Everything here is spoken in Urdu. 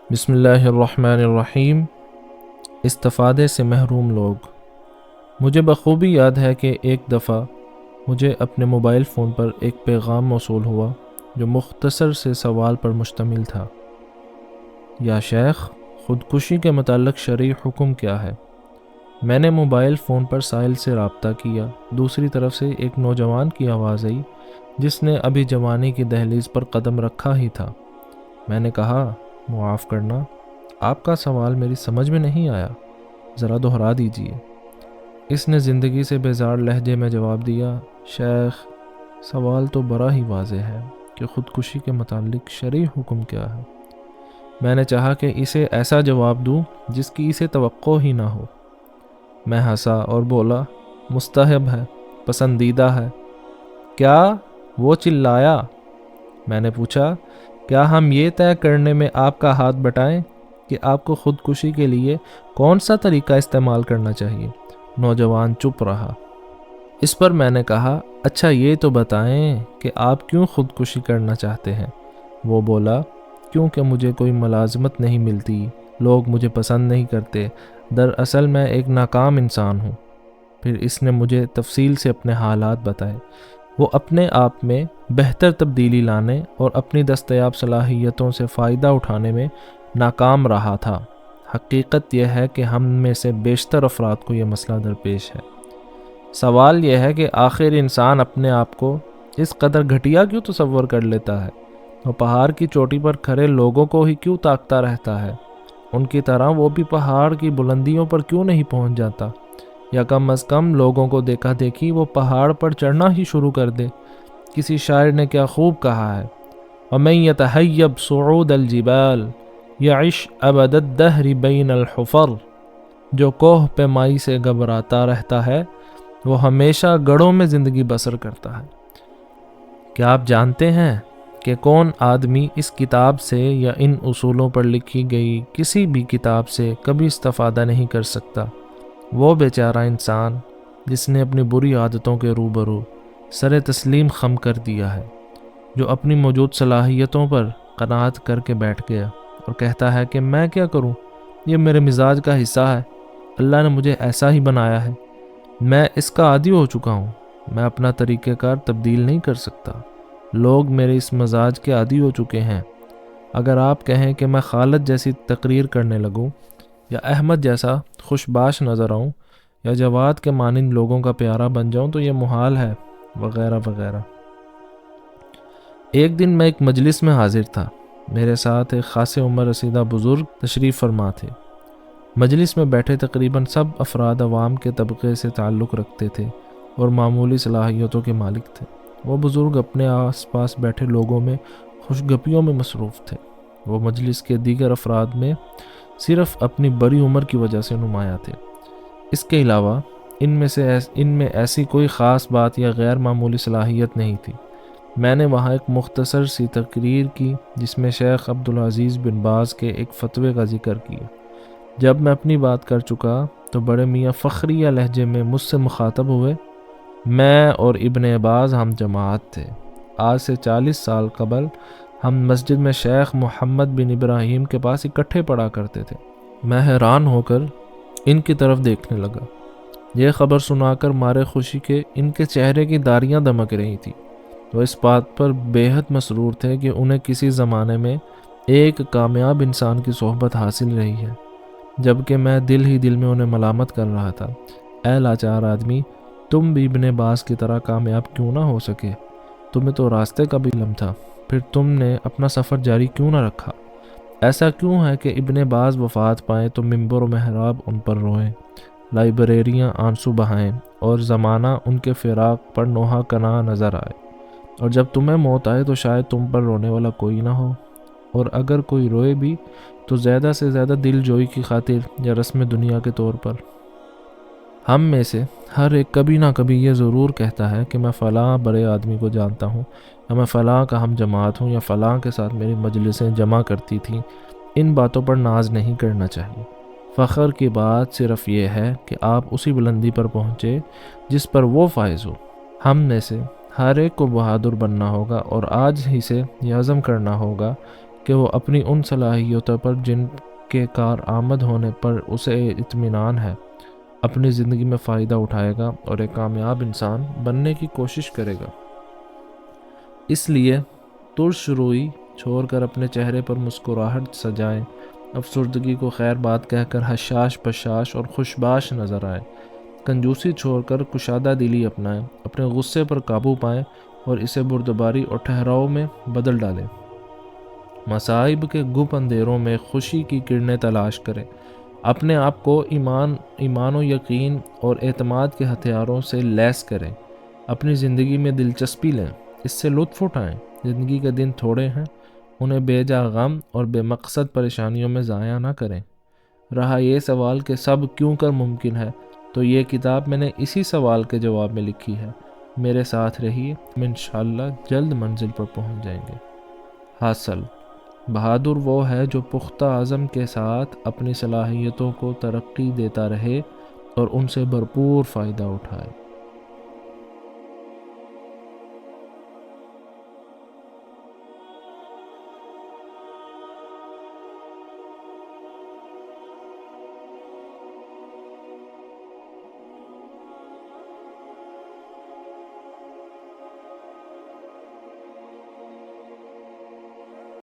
بسم اللہ الرحمن الرحیم۔ استفادے سے محروم لوگ۔ مجھے بخوبی یاد ہے کہ ایک دفعہ مجھے اپنے موبائل فون پر ایک پیغام موصول ہوا جو مختصر سے سوال پر مشتمل تھا: یا شیخ، خودکشی کے متعلق شرعی حکم کیا ہے؟ میں نے موبائل فون پر سائل سے رابطہ کیا۔ دوسری طرف سے ایک نوجوان کی آواز آئی جس نے ابھی جوانی کی دہلیز پر قدم رکھا ہی تھا۔ میں نے کہا، معاف کرنا، آپ کا سوال میری سمجھ میں نہیں آیا، ذرا دہرا دیجیے۔ اس نے زندگی سے بیزار لہجے میں جواب دیا، شیخ، سوال تو بڑا ہی واضح ہے کہ خودکشی کے متعلق شرعی حکم کیا ہے۔ میں نے چاہا کہ اسے ایسا جواب دوں جس کی اسے توقع ہی نہ ہو۔ میں ہنسا اور بولا، مستحب ہے، پسندیدہ ہے۔ کیا؟ وہ چلایا۔ میں نے پوچھا، کیا ہم یہ طے کرنے میں آپ کا ہاتھ بٹائیں کہ آپ کو خودکشی کے لیے کون سا طریقہ استعمال کرنا چاہیے؟ نوجوان چپ رہا۔ اس پر میں نے کہا، اچھا یہ تو بتائیں کہ آپ کیوں خودکشی کرنا چاہتے ہیں؟ وہ بولا، کیونکہ مجھے کوئی ملازمت نہیں ملتی، لوگ مجھے پسند نہیں کرتے، دراصل میں ایک ناکام انسان ہوں۔ پھر اس نے مجھے تفصیل سے اپنے حالات بتائے۔ وہ اپنے آپ میں بہتر تبدیلی لانے اور اپنی دستیاب صلاحیتوں سے فائدہ اٹھانے میں ناکام رہا تھا۔ حقیقت یہ ہے کہ ہم میں سے بیشتر افراد کو یہ مسئلہ درپیش ہے۔ سوال یہ ہے کہ آخر انسان اپنے آپ کو اس قدر گھٹیا کیوں تصور کر لیتا ہے؟ وہ پہاڑ کی چوٹی پر کھڑے لوگوں کو ہی کیوں تاکتا رہتا ہے؟ ان کی طرح وہ بھی پہاڑ کی بلندیوں پر کیوں نہیں پہنچ جاتا؟ یا کم از کم لوگوں کو دیکھا دیکھی وہ پہاڑ پر چڑھنا ہی شروع کر دے۔ کسی شاعر نے کیا خوب کہا ہے، وَمَن يَتَحَيَّبْ صُعُودَ الْجِبَالِ يَعِشْ أَبَدَ الدَّهْرِ بَيْنَ الْحُفَرِ۔ جو کوہ پیمائی سے گھبراتا رہتا ہے وہ ہمیشہ گڑھوں میں زندگی بسر کرتا ہے۔ کیا آپ جانتے ہیں کہ کون آدمی اس کتاب سے یا ان اصولوں پر لکھی گئی کسی بھی کتاب سے کبھی استفادہ نہیں کر سکتا؟ وہ بیچارہ انسان جس نے اپنی بری عادتوں کے روبرو سر تسلیم خم کر دیا ہے، جو اپنی موجود صلاحیتوں پر قناعت کر کے بیٹھ گیا اور کہتا ہے کہ میں کیا کروں، یہ میرے مزاج کا حصہ ہے، اللہ نے مجھے ایسا ہی بنایا ہے، میں اس کا عادی ہو چکا ہوں، میں اپنا طریقہ کار تبدیل نہیں کر سکتا، لوگ میرے اس مزاج کے عادی ہو چکے ہیں۔ اگر آپ کہیں کہ میں خالد جیسی تقریر کرنے لگوں، یا احمد جیسا خوش باش نظر آؤں، یا جواد کے مانند لوگوں کا پیارا بن جاؤں تو یہ محال ہے، وغیرہ وغیرہ۔ ایک دن میں ایک مجلس میں حاضر تھا۔ میرے ساتھ ایک خاص عمر رسیدہ بزرگ تشریف فرما تھے۔ مجلس میں بیٹھے تقریباً سب افراد عوام کے طبقے سے تعلق رکھتے تھے اور معمولی صلاحیتوں کے مالک تھے۔ وہ بزرگ اپنے آس پاس بیٹھے لوگوں میں خوشگپیوں میں مصروف تھے۔ وہ مجلس کے دیگر افراد میں صرف اپنی بڑی عمر کی وجہ سے نمایاں تھے۔ اس کے علاوہ ان میں ایسی کوئی خاص بات یا غیر معمولی صلاحیت نہیں تھی۔ میں نے وہاں ایک مختصر سی تقریر کی جس میں شیخ عبدالعزیز بن باز کے ایک فتوے کا ذکر کیا۔ جب میں اپنی بات کر چکا تو بڑے میاں فخریہ لہجے میں مجھ سے مخاطب ہوئے۔ میں اور ابن باز ہم جماعت تھے۔ آج سے 40 سال قبل ہم مسجد میں شیخ محمد بن ابراہیم کے پاس اکٹھے پڑھا کرتے تھے۔ میں حیران ہو کر ان کی طرف دیکھنے لگا۔ یہ خبر سنا کر مارے خوشی کے ان کے چہرے کی داڑیاں دمک رہی تھی۔ وہ اس بات پر بے حد مسرور تھے کہ انہیں کسی زمانے میں ایک کامیاب انسان کی صحبت حاصل رہی ہے، جبکہ میں دل ہی دل میں انہیں ملامت کر رہا تھا۔ اے لاچار آدمی، تم بھی ابن باز کی طرح کامیاب کیوں نہ ہو سکے؟ تمہیں تو راستے کا بھی علم تھا، پھر تم نے اپنا سفر جاری کیوں نہ رکھا؟ ایسا کیوں ہے کہ ابن باز وفات پائیں تو ممبر و محراب ان پر روئیں، لائبریریاں آنسو بہائیں اور زمانہ ان کے فراق پر نوحہ کنا نظر آئے، اور جب تمہیں موت آئے تو شاید تم پر رونے والا کوئی نہ ہو، اور اگر کوئی روئے بھی تو زیادہ سے زیادہ دل جوئی کی خاطر یا رسم دنیا کے طور پر۔ ہم میں سے ہر ایک کبھی نہ کبھی یہ ضرور کہتا ہے کہ میں فلاں بڑے آدمی کو جانتا ہوں، یا میں فلاں کا ہم جماعت ہوں، یا فلاں کے ساتھ میری مجلسیں جمع کرتی تھیں۔ ان باتوں پر ناز نہیں کرنا چاہیے۔ فخر کی بات صرف یہ ہے کہ آپ اسی بلندی پر پہنچے جس پر وہ فائز ہو۔ ہم میں سے ہر ایک کو بہادر بننا ہوگا اور آج ہی سے یہ عزم کرنا ہوگا کہ وہ اپنی ان صلاحیتوں پر جن کے کارآمد ہونے پر اسے اطمینان ہے اپنی زندگی میں فائدہ اٹھائے گا اور ایک کامیاب انسان بننے کی کوشش کرے گا۔ اس لیے ترش روئی چھوڑ کر اپنے چہرے پر مسکراہٹ سجائیں، افسردگی کو خیر بات کہہ کر حشاش بشاش اور خوشباش نظر آئے، کنجوسی چھوڑ کر کشادہ دلی اپنائیں، اپنے غصے پر قابو پائیں اور اسے بردباری اور ٹھہراؤ میں بدل ڈالیں، مصائب کے گپ اندھیروں میں خوشی کی کرنیں تلاش کریں، اپنے آپ کو ایمان و یقین اور اعتماد کے ہتھیاروں سے لیس کریں، اپنی زندگی میں دلچسپی لیں، اس سے لطف اٹھائیں۔ زندگی کے دن تھوڑے ہیں، انہیں بے جا غم اور بے مقصد پریشانیوں میں ضائع نہ کریں۔ رہا یہ سوال کہ سب کیوں کر ممکن ہے، تو یہ کتاب میں نے اسی سوال کے جواب میں لکھی ہے۔ میرے ساتھ رہیے، ہم انشاءاللہ جلد منزل پر پہنچ جائیں گے۔ حاصل: بہادر وہ ہے جو پختہ عزم کے ساتھ اپنی صلاحیتوں کو ترقی دیتا رہے اور ان سے بھرپور فائدہ اٹھائے۔